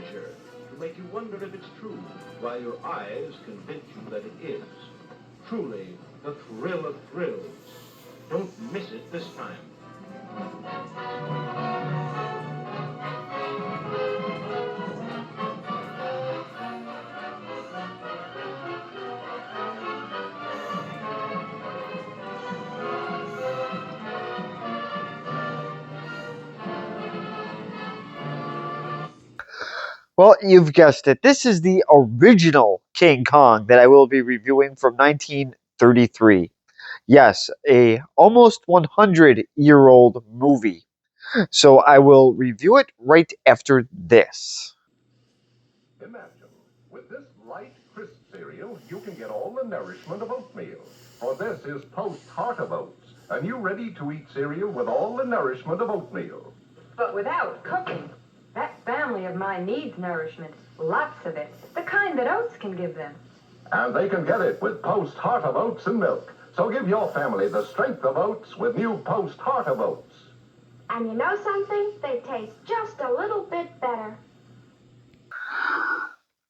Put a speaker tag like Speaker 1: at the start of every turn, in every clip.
Speaker 1: adventure to make you wonder if it's true, while your eyes convince you that it is. Truly, the thrill of thrills. Don't miss it this time.
Speaker 2: Well, you've guessed it. This is the original King Kong that I will be reviewing from 1933. Yes, a almost 100-year-old movie. So I will review it right after this.
Speaker 3: Imagine, with this light, crisp cereal, you can get all the nourishment of oatmeal. For this is Post Heart of Oats, a new ready-to-eat cereal with all the nourishment of oatmeal.
Speaker 4: But without cooking. That family of mine needs nourishment, lots of it, the kind that oats can give them.
Speaker 3: And they can get it with Post Heart of Oats and milk. So give your family the strength of oats with new Post Heart of Oats.
Speaker 5: And you know something? They taste just a little bit better.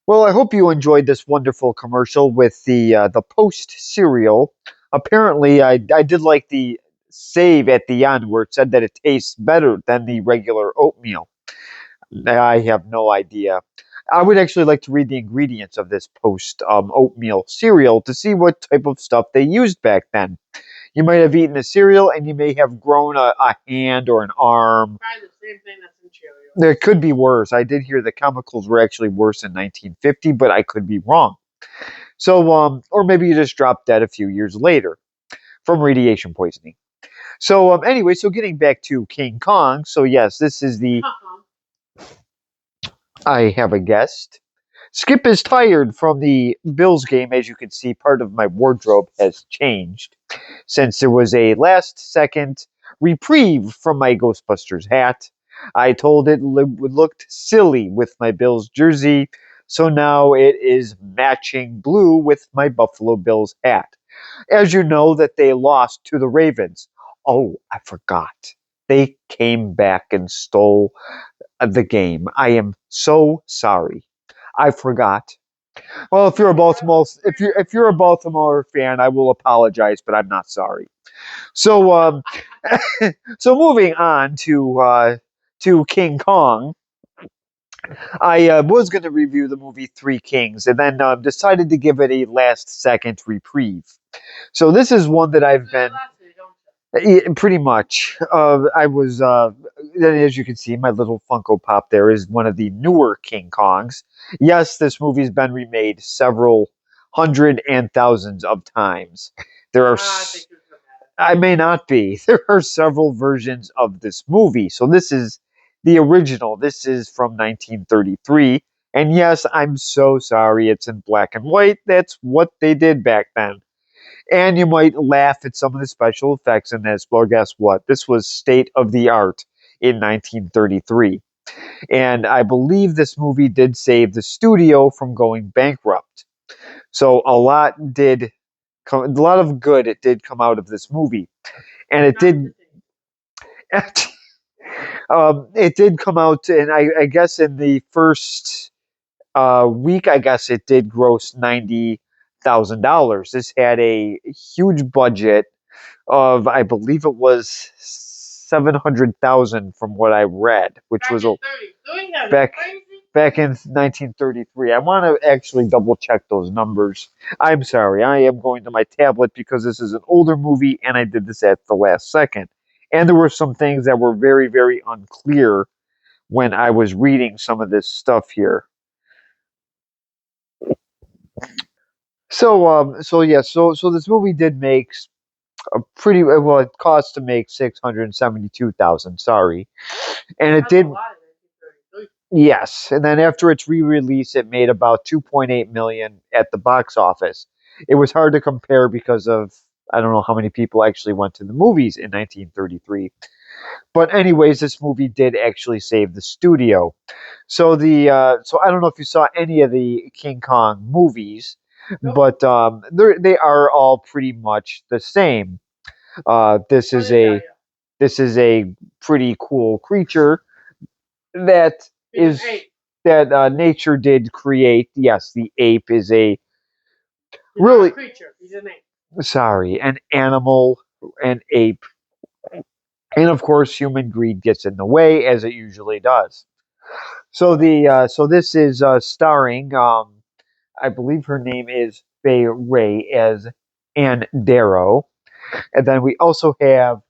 Speaker 2: Well, I hope you enjoyed this wonderful commercial with the Post cereal. Apparently, I did like the save at the end where it said that it tastes better than the regular oatmeal. I have no idea. I would actually like to read the ingredients of this Post oatmeal cereal to see what type of stuff they used back then. You might have eaten the cereal and you may have grown a hand or an arm.
Speaker 6: Probably the same thing that's in Cheerios.
Speaker 2: There could be worse. I did hear the chemicals were actually worse in 1950, but I could be wrong. So, or maybe you just dropped dead a few years later from radiation poisoning. So, anyway, so getting back to King Kong. So, yes, this is the. I have a guest. Skip is tired from the Bills game. As you can see, part of my wardrobe has changed since there was a last second reprieve from my Ghostbusters hat. I told it looked silly with my Bills jersey, so now it is matching blue with my Buffalo Bills hat. As you know that they lost to the Ravens. Oh, I forgot. They came back and stole the game. I am so sorry. I forgot. Well, if you're a Baltimore fan, I will apologize, but I'm not sorry. So so moving on to King Kong, I was going to review the movie Three Kings, and then decided to give it a last second reprieve. So this is one that I've been. Yeah, pretty much. I was, as you can see, my little Funko Pop there is one of the newer King Kongs. Yes, this movie's been remade several hundred and thousands of times. There are, I may not be. There are several versions of this movie. So this is the original. This is from 1933. And yes, I'm so sorry it's in black and white. That's what they did back then. And you might laugh at some of the special effects in this, but guess what? This was state of the art in 1933. And I believe this movie did save the studio from going bankrupt. So a lot of good it did come out of this movie. And it did it did come out, and I guess in the first week, I guess it did gross $90,000. This had a huge budget of, I believe it was 700,000 from what I read, which was back back in 1933. I want to actually double check those numbers. I'm sorry, I am going to my tablet because this is an older movie, and I did this at the last second. And there were some things that were very, very unclear when I was reading some of this stuff here. So this movie did make a pretty well. It cost to make 672,000. Sorry, and it did. Yes, and then after its re-release, it made about 2.8 million at the box office. It was hard to compare because of I don't know how many people actually went to the movies in 1933. But anyways, this movie did actually save the studio. So I don't know if you saw any of the King Kong movies, but they are all pretty much the same. This is a pretty cool creature that is that nature did create. Yes, the ape is a
Speaker 6: He's
Speaker 2: really
Speaker 6: not a creature. He's an ape.
Speaker 2: sorry, an animal, an ape, and of course, human greed gets in the way as it usually does. So this is starring. I believe her name is Fay Ray as Anne Darrow, and then we also have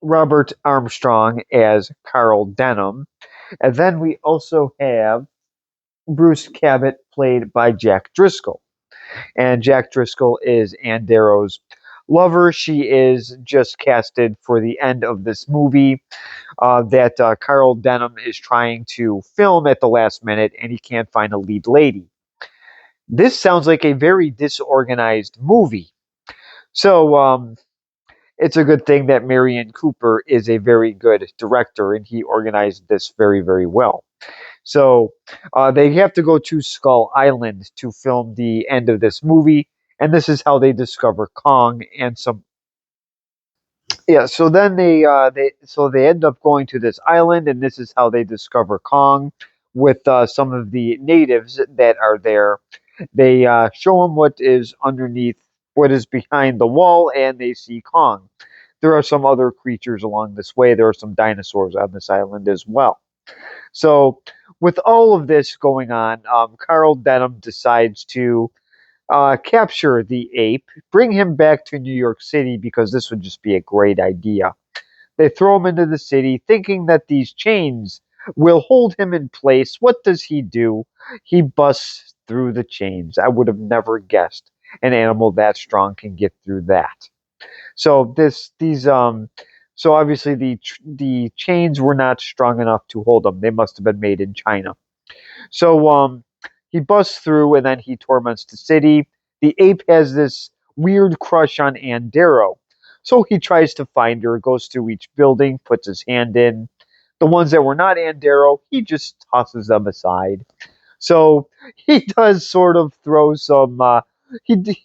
Speaker 2: Robert Armstrong as Carl Denham, and then we also have Bruce Cabot played by Jack Driscoll. And Jack Driscoll is Ann Darrow's lover. She is just casted for the end of this movie that Carl Denham is trying to film at the last minute, and he can't find a lead lady. This sounds like a very disorganized movie. So it's a good thing that Marion Cooper is a very good director, and he organized this very, very well. So they have to go to Skull Island to film the end of this movie, and this is how they discover Kong and some. Yeah, so then they end up going to this island, and this is how they discover Kong with some of the natives that are there. They show them what is underneath, what is behind the wall, and they see Kong. There are some other creatures along this way. There are some dinosaurs on this island as well. So, with all of this going on, Carl Denham decides to capture the ape, bring him back to New York City because this would just be a great idea. They throw him into the city thinking that these chains will hold him in place. What does he do? He busts through the chains. I would have never guessed an animal that strong can get through that. So so obviously the chains were not strong enough to hold him. They must have been made in China. So he busts through and then he torments the city. The ape has this weird crush on Ann Darrow. So he tries to find her, goes through each building, puts his hand in. The ones that were not Ann Darrow, he just tosses them aside. So he does sort of throw some he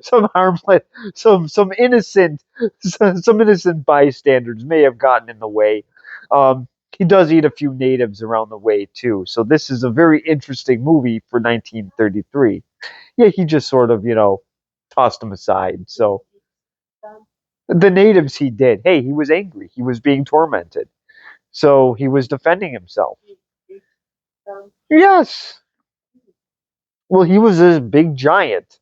Speaker 2: some harmless some innocent bystanders may have gotten in the way. He does eat a few natives around the way too. So this is a very interesting movie for 1933. Yeah, he just sort of, tossed them aside. So the natives he did. Hey, he was angry. He was being tormented. So he was defending himself. Yes. Well, he was this big giant.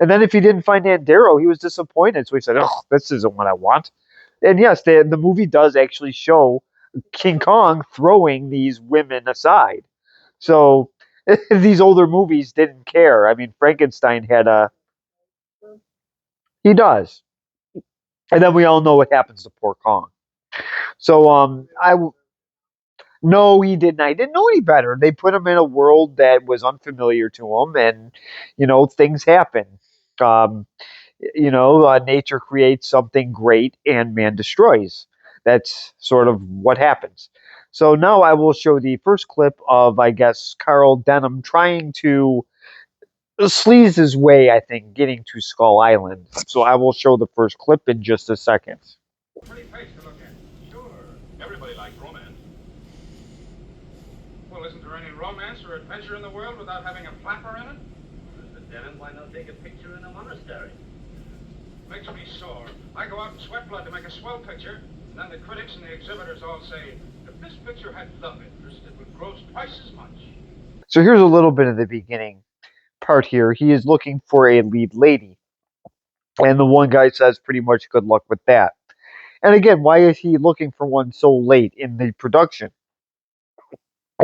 Speaker 2: And then if he didn't find Aunt Darrow, he was disappointed. So he said, "Oh, this isn't what I want." And yes, the movie does actually show King Kong throwing these women aside. So these older movies didn't care. I mean, Frankenstein had a. He does. And then we all know what happens to poor Kong. So no, he didn't. I didn't know any better. They put him in a world that was unfamiliar to him, and things happen. Um, nature creates something great, and man destroys. That's sort of what happens. So now I will show the first clip of, I guess, Carl Denham trying to sleaze his way, I think, getting to Skull Island. So I will show the first clip in just a second.
Speaker 3: Pretty face to look at. Sure. Everybody likes romance. Well, isn't there any romance or adventure in the world without having a flapper in it?
Speaker 1: Mr. Denham, why not take a picture in a monastery?
Speaker 3: Makes me sore. I go out and sweat blood to make a swell picture, and then the critics and the exhibitors all say, if this picture had love interest, it would gross twice as much.
Speaker 2: So here's a little bit of the beginning part here. He is looking for a lead lady. And the one guy says pretty much good luck with that. And again, why is he looking for one so late in the production?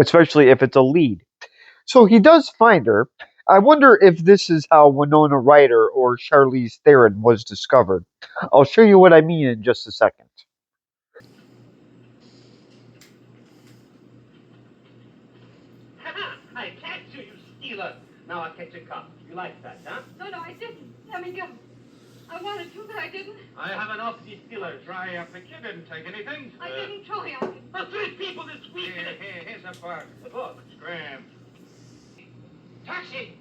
Speaker 2: Especially if it's a lead. So he does find her. I wonder if this is how Winona Ryder or Charlize Theron was discovered. I'll show you what I mean in just a second.
Speaker 1: I catch you, you stealer! Now I'll catch a cop. You like that, huh?
Speaker 4: No, I didn't. Let me go. I wanted to, but I didn't.
Speaker 1: I have enough of these stealers.
Speaker 3: Try a picture didn't take anything.
Speaker 4: I didn't try on it.
Speaker 1: The three people this week.
Speaker 3: Here's a bug.
Speaker 1: Look.
Speaker 3: Scram.
Speaker 1: Taxi!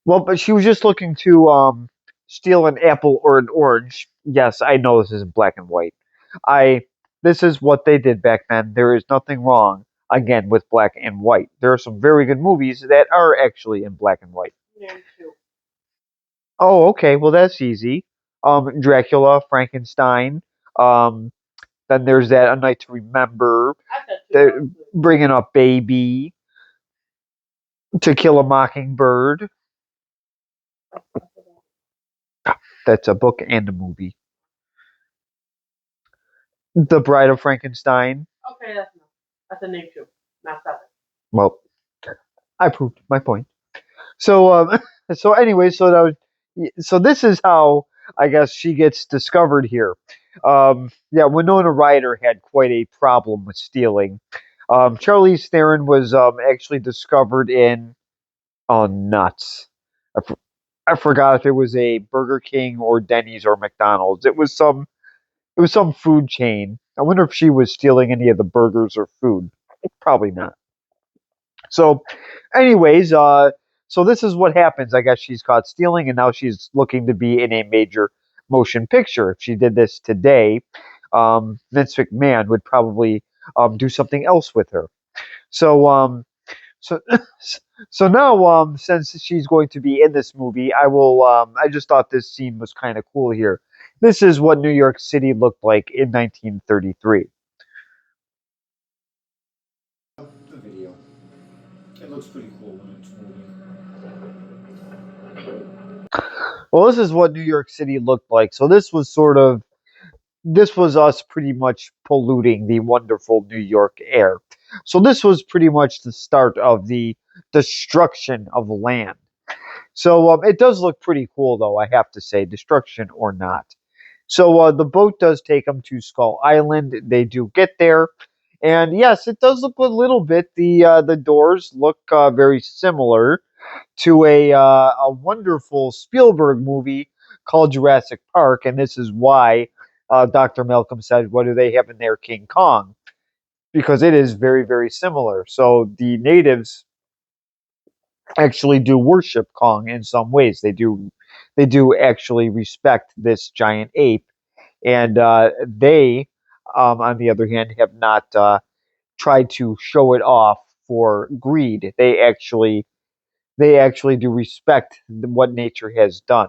Speaker 2: Well, but she was just looking to steal an apple or an orange. Yes, I know this isn't black and white. I this is what they did back then. There is nothing wrong, again, with black and white. There are some very good movies that are actually in black and white.
Speaker 6: Name two.
Speaker 2: Oh, okay. Well, that's easy. Dracula, Frankenstein. Um, then there's that A Night to Remember.
Speaker 6: I said two.
Speaker 2: The,
Speaker 6: That was good.
Speaker 2: Bringing Up Baby. To Kill a Mockingbird. That's a book and a movie. The Bride of Frankenstein.
Speaker 6: Okay, that's enough. That's a name two. Not seven.
Speaker 2: Well, I proved my point. So, so anyway, so this is how I guess she gets discovered here. Yeah, Winona Ryder had quite a problem with stealing. Charlize Theron was actually discovered in oh nuts. I forgot if it was a Burger King or Denny's or McDonald's. It was some food chain. I wonder if she was stealing any of the burgers or food. Probably not. So, anyways, so this is what happens. I guess she's caught stealing, and now she's looking to be in a major motion picture. If she did this today, Vince McMahon would probably do something else with her. So, so, so now, since she's going to be in this movie, I will. I just thought this scene was kind of cool here. This is what New York City looked like in 1933.
Speaker 7: The video. It looks pretty cool when it's moving.
Speaker 2: Well, this is what New York City looked like. So this was us pretty much polluting the wonderful New York air. So this was pretty much the start of the destruction of land. So it does look pretty cool, though, I have to say, destruction or not. So the boat does take them to Skull Island. They do get there. And yes, it does look a little bit. The doors look very similar to a wonderful Spielberg movie called Jurassic Park, and this is why Dr. Malcolm said, "What do they have in their King Kong?" Because it is very, very similar. So the natives actually do worship Kong in some ways. They do actually respect this giant ape, and they, on the other hand, have not tried to show it off for greed. They actually do respect what nature has done.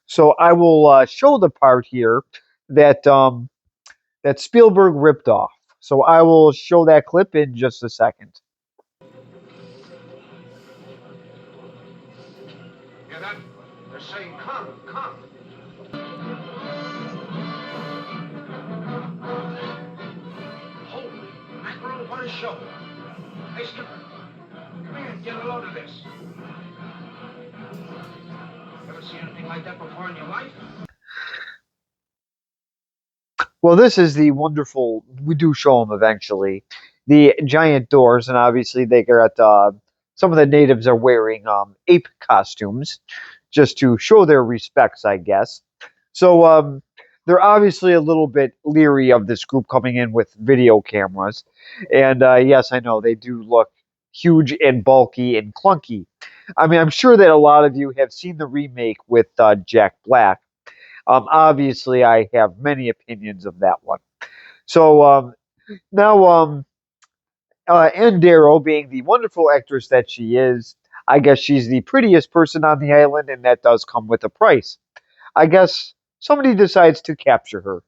Speaker 2: So I will show the part here that that Spielberg ripped off. So I will show that clip in just a second.
Speaker 1: Hear that? They're saying, come, come. Holy mackerel, what a show. Hey, Skipper, come here and get a load of this. Ever seen anything like that before in your life?
Speaker 2: Well, this is the wonderful. We do show them eventually the giant doors, and obviously they got some of the natives are wearing ape costumes just to show their respects, I guess. So they're obviously a little bit leery of this group coming in with video cameras, and yes, I know they do look huge and bulky and clunky. I mean, I'm sure that a lot of you have seen the remake with Jack Black. Obviously, I have many opinions of that one. So now, Ann Darrow, being the wonderful actress that she is, I guess she's the prettiest person on the island, and that does come with a price. I guess somebody decides to capture her.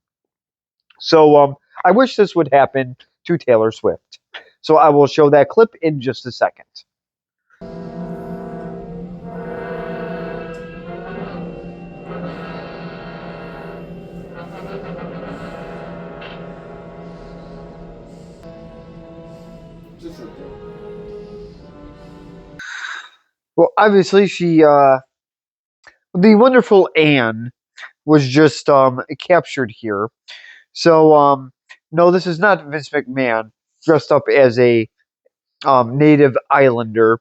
Speaker 2: So I wish this would happen to Taylor Swift. So I will show that clip in just a second.
Speaker 7: Just right there.
Speaker 2: Well, obviously, the wonderful Anne, was just captured here. So, no, this is not Vince McMahon dressed up as a native islander.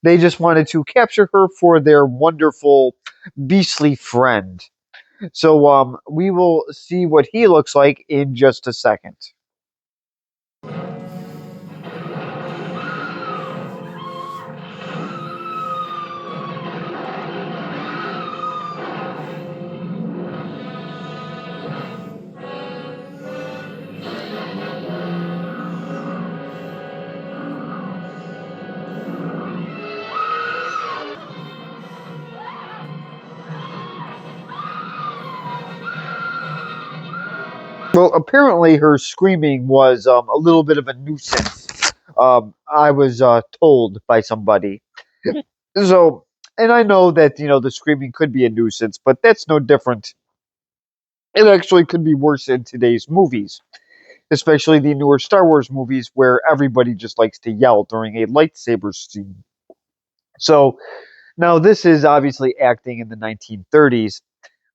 Speaker 2: They just wanted to capture her for their wonderful beastly friend. So, we will see what he looks like in just a second. Well, apparently her screaming was a little bit of a nuisance. I was told by somebody. So, and I know that the screaming could be a nuisance, but that's no different. It actually could be worse in today's movies, especially the newer Star Wars movies where everybody just likes to yell during a lightsaber scene. So now this is obviously acting in the 1930s.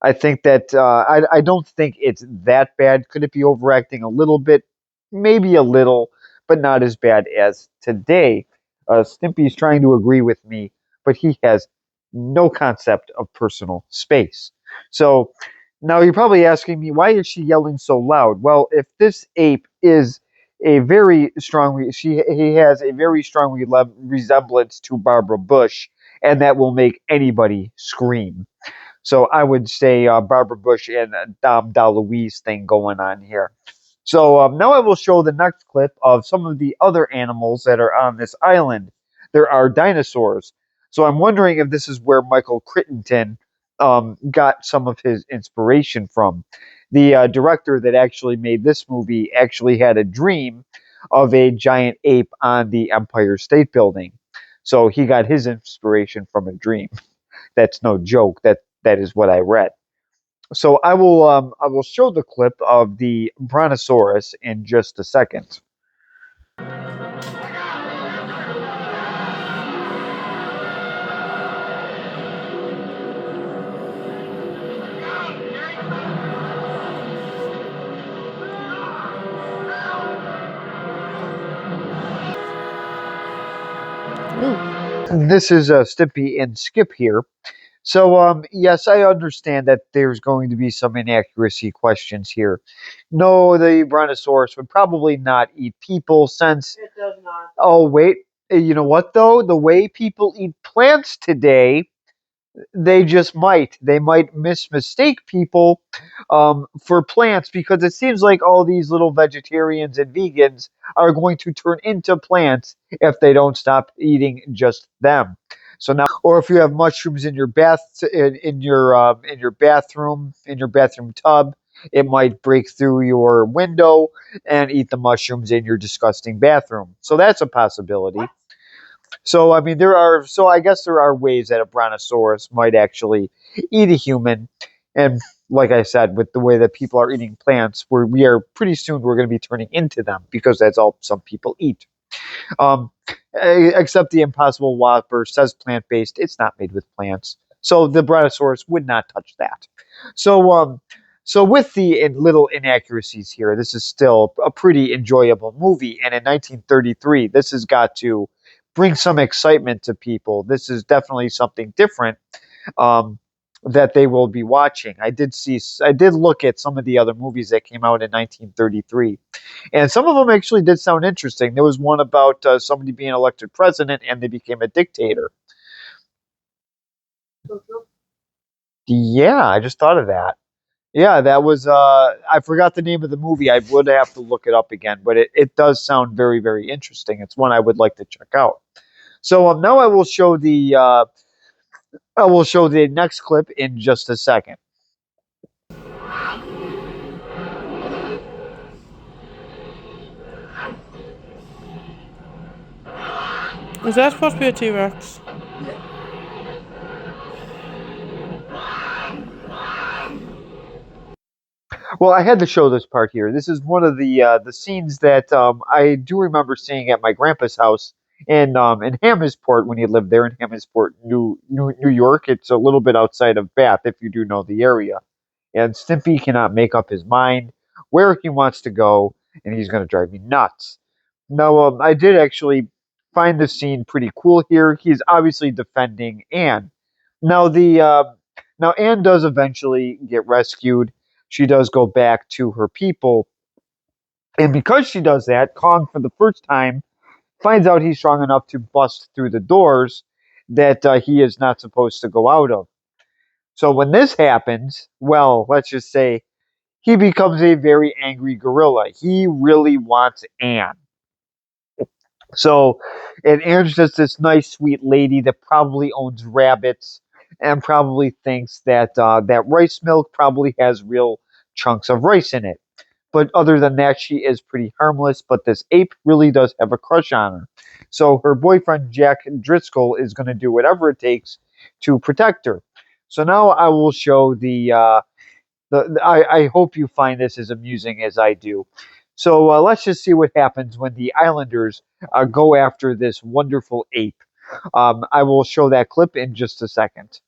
Speaker 2: I think that I don't think it's that bad. Could it be overacting a little bit? Maybe a little, but not as bad as today. Stimpy's trying to agree with me, but he has no concept of personal space. So now you're probably asking me, why is she yelling so loud? Well, if this ape is a very strong, he has a very strong resemblance to Barbara Bush, and that will make anybody scream. So I would say Barbara Bush and Dom DeLuise thing going on here. So now I will show the next clip of some of the other animals that are on this island. There are dinosaurs. So I'm wondering if this is where Michael Crichton got some of his inspiration from. The director that actually made this movie actually had a dream of a giant ape on the Empire State Building. So he got his inspiration from a dream. That's no joke. That is what I read. So I will show the clip of the brontosaurus in just a second. This is Stimpy and Skip here. So yes, I understand that there's going to be some inaccuracy questions here. No, the brontosaurus would probably not eat people since.
Speaker 6: It does not.
Speaker 2: Oh wait, you know what though? The way people eat plants today, they just might. They might mistake people for plants because it seems like all these little vegetarians and vegans are going to turn into plants if they don't stop eating just them. So now, or if you have mushrooms in your in your bathroom tub, it might break through your window and eat the mushrooms in your disgusting bathroom. So that's a possibility. So I mean, I guess there are ways that a brontosaurus might actually eat a human, and like I said, with the way that people are eating plants, we are pretty soon we're going to be turning into them because that's all some people eat. Um, except the Impossible Whopper says plant based; it's not made with plants, so the brontosaurus would not touch that. So so with the little inaccuracies here, this is still a pretty enjoyable movie, and in 1933, this has got to bring some excitement to people. This is definitely something different um, that they will be watching. I did look at some of the other movies that came out in 1933, and some of them actually did sound interesting. There was one about somebody being elected president and they became a dictator. Yeah, I just thought of that. Yeah, that was I forgot the name of the movie. I would have to look it up again, but it does sound very, very interesting. It's one I would like to check out. So now I will show the next clip in just a second.
Speaker 8: Is that supposed to be a T-Rex?
Speaker 2: Well, I had to show this part here. This is one of the scenes that I do remember seeing at my grandpa's house in Hamisport when he lived there in Hamisport, New York. It's a little bit outside of Bath, if you do know the area. And Stimpy cannot make up his mind where he wants to go, and he's going to drive me nuts. Now, I did actually find the scene pretty cool here. He's obviously defending Anne. Now, now Anne does eventually get rescued. She does go back to her people, and because she does that, Kong, for the first time, finds out he's strong enough to bust through the doors that he is not supposed to go out of. So when this happens, well, let's just say he becomes a very angry gorilla. He really wants Anne. So, and Anne's just this nice, sweet lady that probably owns rabbits and probably thinks that that rice milk probably has real chunks of rice in it. but other than that, she is pretty harmless. But this ape really does have a crush on her. So her boyfriend, Jack Driscoll, is going to do whatever it takes to protect her. So now I will show I hope you find this as amusing as I do. So let's just see what happens when the Islanders go after this wonderful ape. I will show that clip in just a second.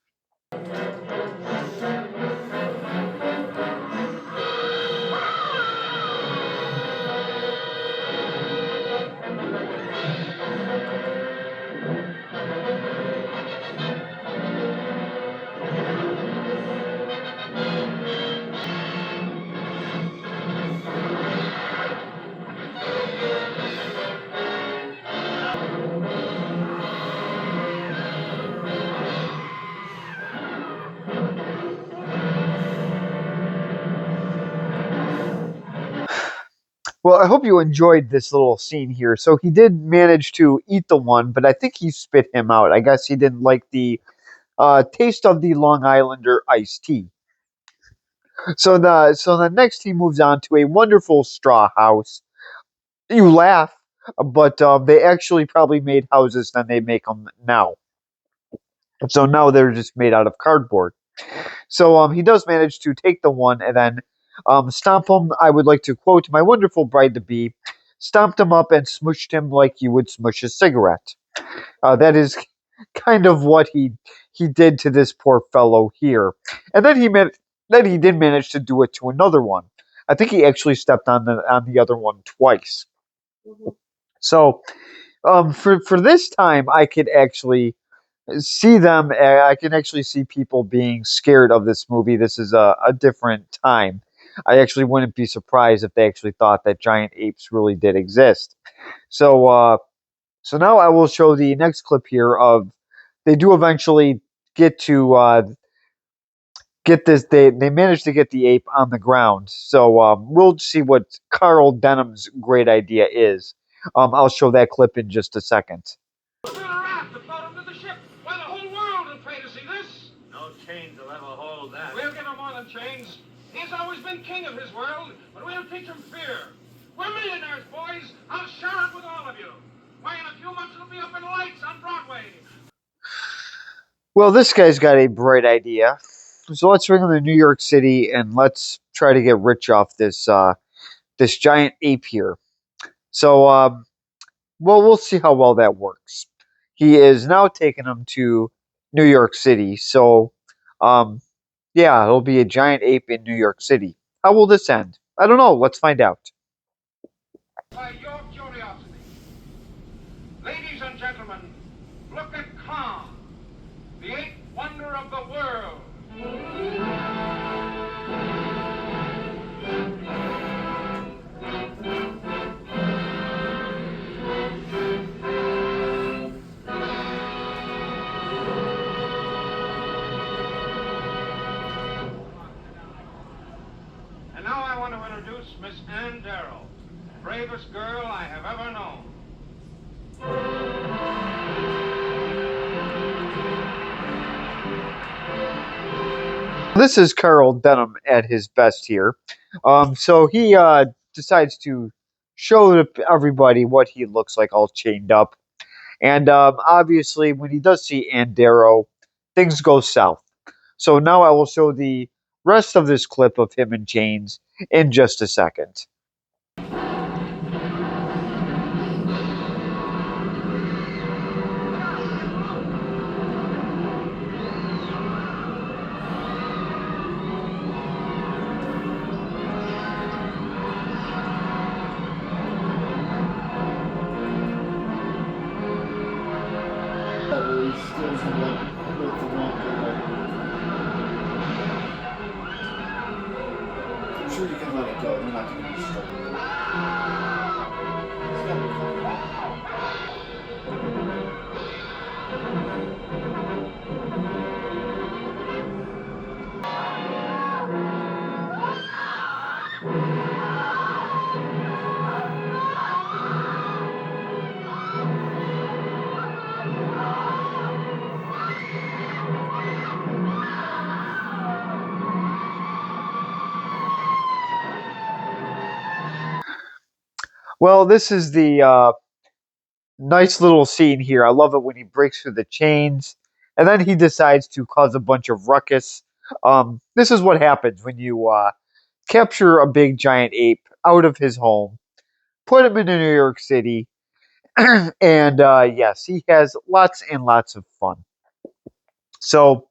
Speaker 2: Well, I hope you enjoyed this little scene here. So he did manage to eat the one, but I think he spit him out. I guess he didn't like the taste of the Long Islander iced tea. So the next he moves on to a wonderful straw house. You laugh, but they actually probably made houses than they make them now. So now they're just made out of cardboard. So he does manage to take the one and then stomp him. I would like to quote my wonderful bride to be, stomped him up and smushed him like you would smush a cigarette. That is kind of what he did to this poor fellow here. And then he did manage to do it to another one. I think he actually stepped on the other one twice. So for this time, I could actually see them. I can actually see people being scared of this movie. This is a different time. I actually wouldn't be surprised if they actually thought that giant apes really did exist. So now I will show the next clip here of they do eventually get to get this. They manage to get the ape on the ground. So we'll see what Carl Denham's great idea is. I'll show that clip in just a second.
Speaker 1: Build a raft to float him to the ship. Why, the whole world will pay to see this. No chains will ever hold that. We'll give him more than chains. He's always been king of his world, but we'll teach him fear. We're millionaires, boys. I'll share it with all of you. Why, in a few months it'll be up in lights on Broadway.
Speaker 2: Well, this guy's got a bright idea. So let's bring him to New York City and let's try to get rich off this giant ape here. So, well, we'll see how well that works. He is now taking him to New York City. So, yeah, it'll be a giant ape in New York City. How will this end? I don't know. Let's find out.
Speaker 1: By your curiosity. Ladies and gentlemen, look at Khan, the eighth wonder of the world. And now I want to introduce Miss Ann Darrow, bravest girl I have ever known.
Speaker 2: This is Carl Denham at his best here. So he decides to show everybody what he looks like all chained up. And obviously, when he does see Ann Darrow, things go south. So now I will show the rest of this clip of him in chains in just a second.
Speaker 7: I'm sure you can let it go. They're not going to be stuck. It's gotta be fine.
Speaker 2: Well, this is the nice little scene here. I love it when he breaks through the chains, and then he decides to cause a bunch of ruckus. This is what happens when you capture a big giant ape out of his home, put him in New York City, and yes, he has lots and lots of fun. So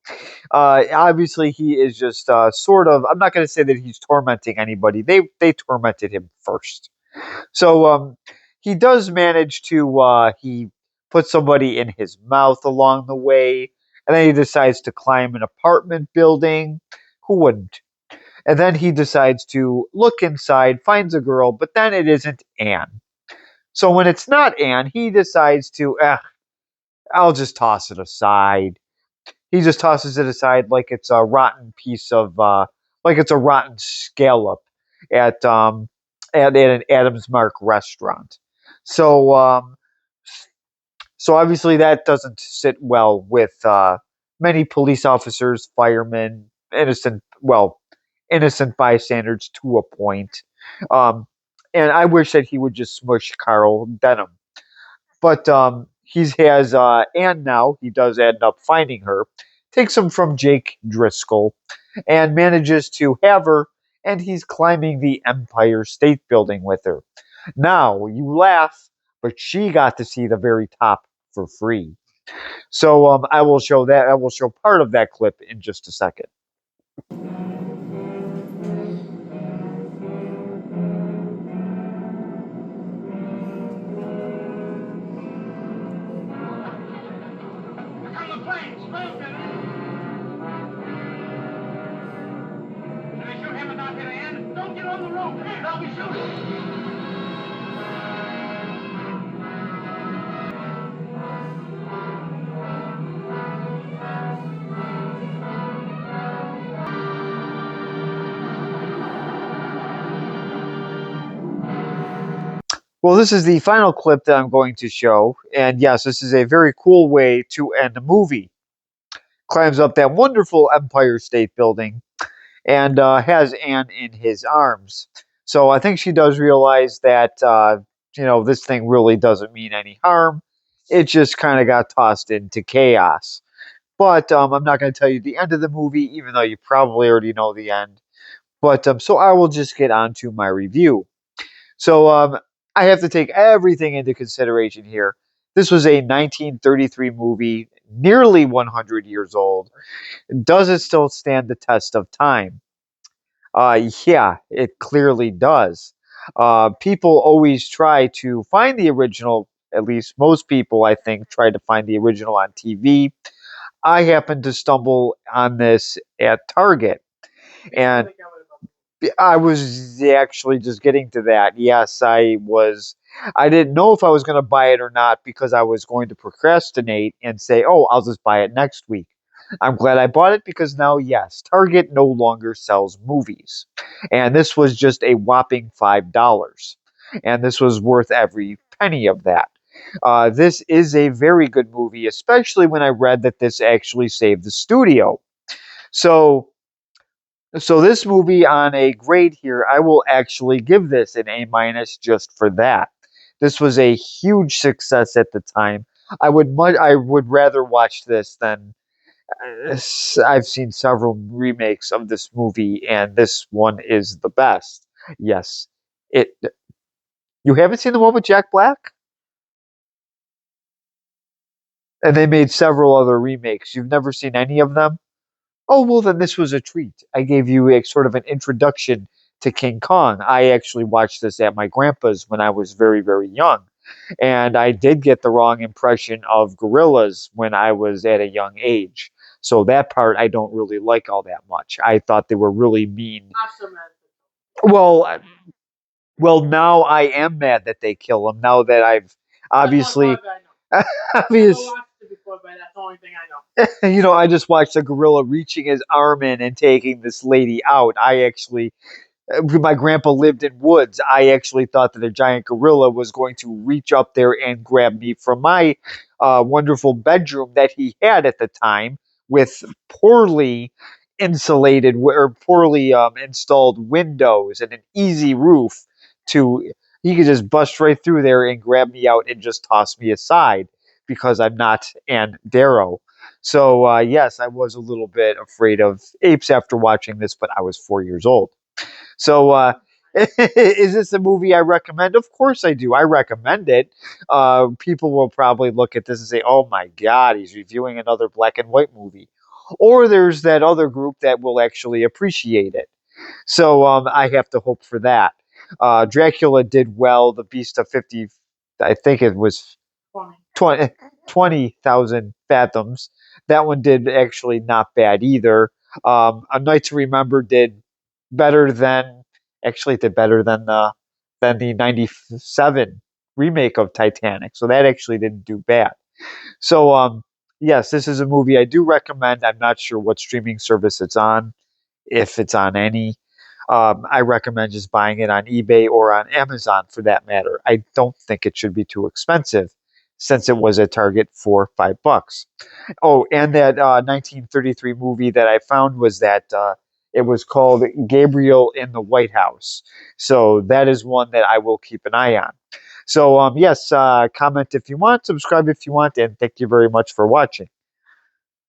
Speaker 2: obviously, he is just sort of. I'm not going to say that he's tormenting anybody. They tormented him first. So he does manage to he puts somebody in his mouth along the way, and then he decides to climb an apartment building. Who wouldn't? And then he decides to look inside, finds a girl, but then it isn't Anne. So when it's not Anne, he decides to, I'll just toss it aside. He just tosses it aside like it's a rotten piece of, like it's a rotten scallop at at an Adams Mark restaurant. So so obviously that doesn't sit well with many police officers, firemen, innocent bystanders to a point. Um, and I wish that he would just smush Carl Denham. But he has Anne now. He does end up finding her, takes him from Jake Driscoll, and manages to have her. And he's climbing the Empire State Building with her. Now you laugh, but she got to see the very top for free. So I will show that. I will show part of that clip in just a second.
Speaker 1: Come the planes, move, Did they shoot him and not hit Ann? Don't get on the rope. Here, I'll be shooting.
Speaker 2: Well, this is the final clip that I'm going to show, and yes, this is a very cool way to end a movie. Climbs up that wonderful Empire State Building and has Anne in his arms. So I think she does realize that this thing really doesn't mean any harm. It just kind of got tossed into chaos. But I'm not going to tell you the end of the movie, even though you probably already know the end. But so I will just get on to my review. So I have to take everything into consideration here. This was a 1933 movie, nearly 100 years old. Does it still stand the test of time? Yeah, it clearly does. People always try to find the original, at least most people, I think, try to find the original on TV. I happened to stumble on this at Target, and I was actually just getting to that. Yes, I was. I didn't know if I was going to buy it or not because I was going to procrastinate and say, oh, I'll just buy it next week. I'm glad I bought it because now, yes, Target no longer sells movies. And this was just a whopping $5. And this was worth every penny of that. This is a very good movie, especially when I read that this actually saved the studio. So so this movie on a grade here, I will actually give this an A minus just for that. This was a huge success at the time. I would rather watch this than I've seen several remakes of this movie, and this one is the best. Yes, it. You haven't seen the one with Jack Black, and they made several other remakes. You've never seen any of them? Oh, well, then this was a treat. I gave you a sort of an introduction to King Kong. I actually watched this at my grandpa's when I was very, very young. And I did get the wrong impression of gorillas when I was at a young age. So that part I don't really like all that much. I thought they were really mean.
Speaker 6: Not so mad.
Speaker 2: Well, well, now I am mad that they kill him. Now that I've obviously,
Speaker 6: That's not I
Speaker 2: obvious,
Speaker 6: watched it before, but that's the only thing I know.
Speaker 2: I just watched a gorilla reaching his arm in and taking this lady out. I actually my grandpa lived in woods. I actually thought that a giant gorilla was going to reach up there and grab me from my wonderful bedroom that he had at the time with poorly insulated or poorly installed windows and an easy roof to he could just bust right through there and grab me out and just toss me aside because I'm not Ann Darrow. So, yes, I was a little bit afraid of apes after watching this, but I was 4 years old. So, is this a movie I recommend? Of course I do. I recommend it. People will probably look at this and say, oh my God, he's reviewing another black and white movie. Or there's that other group that will actually appreciate it. So, I have to hope for that. Dracula did well. The Beast of 50, I think it was 20,000 Fathoms. That one did actually not bad either. A Night to Remember did better than, actually it did better than the 97 remake of Titanic. So that actually didn't do bad. So, yes, this is a movie I do recommend. I'm not sure what streaming service it's on, if it's on any. I recommend just buying it on eBay or on Amazon for that matter. I don't think it should be too expensive since it was at Target for $5. Oh, and that 1933 movie that I found was that it was called Gabriel in the White House. So that is one that I will keep an eye on. So, yes, comment if you want, subscribe if you want, and thank you very much for watching.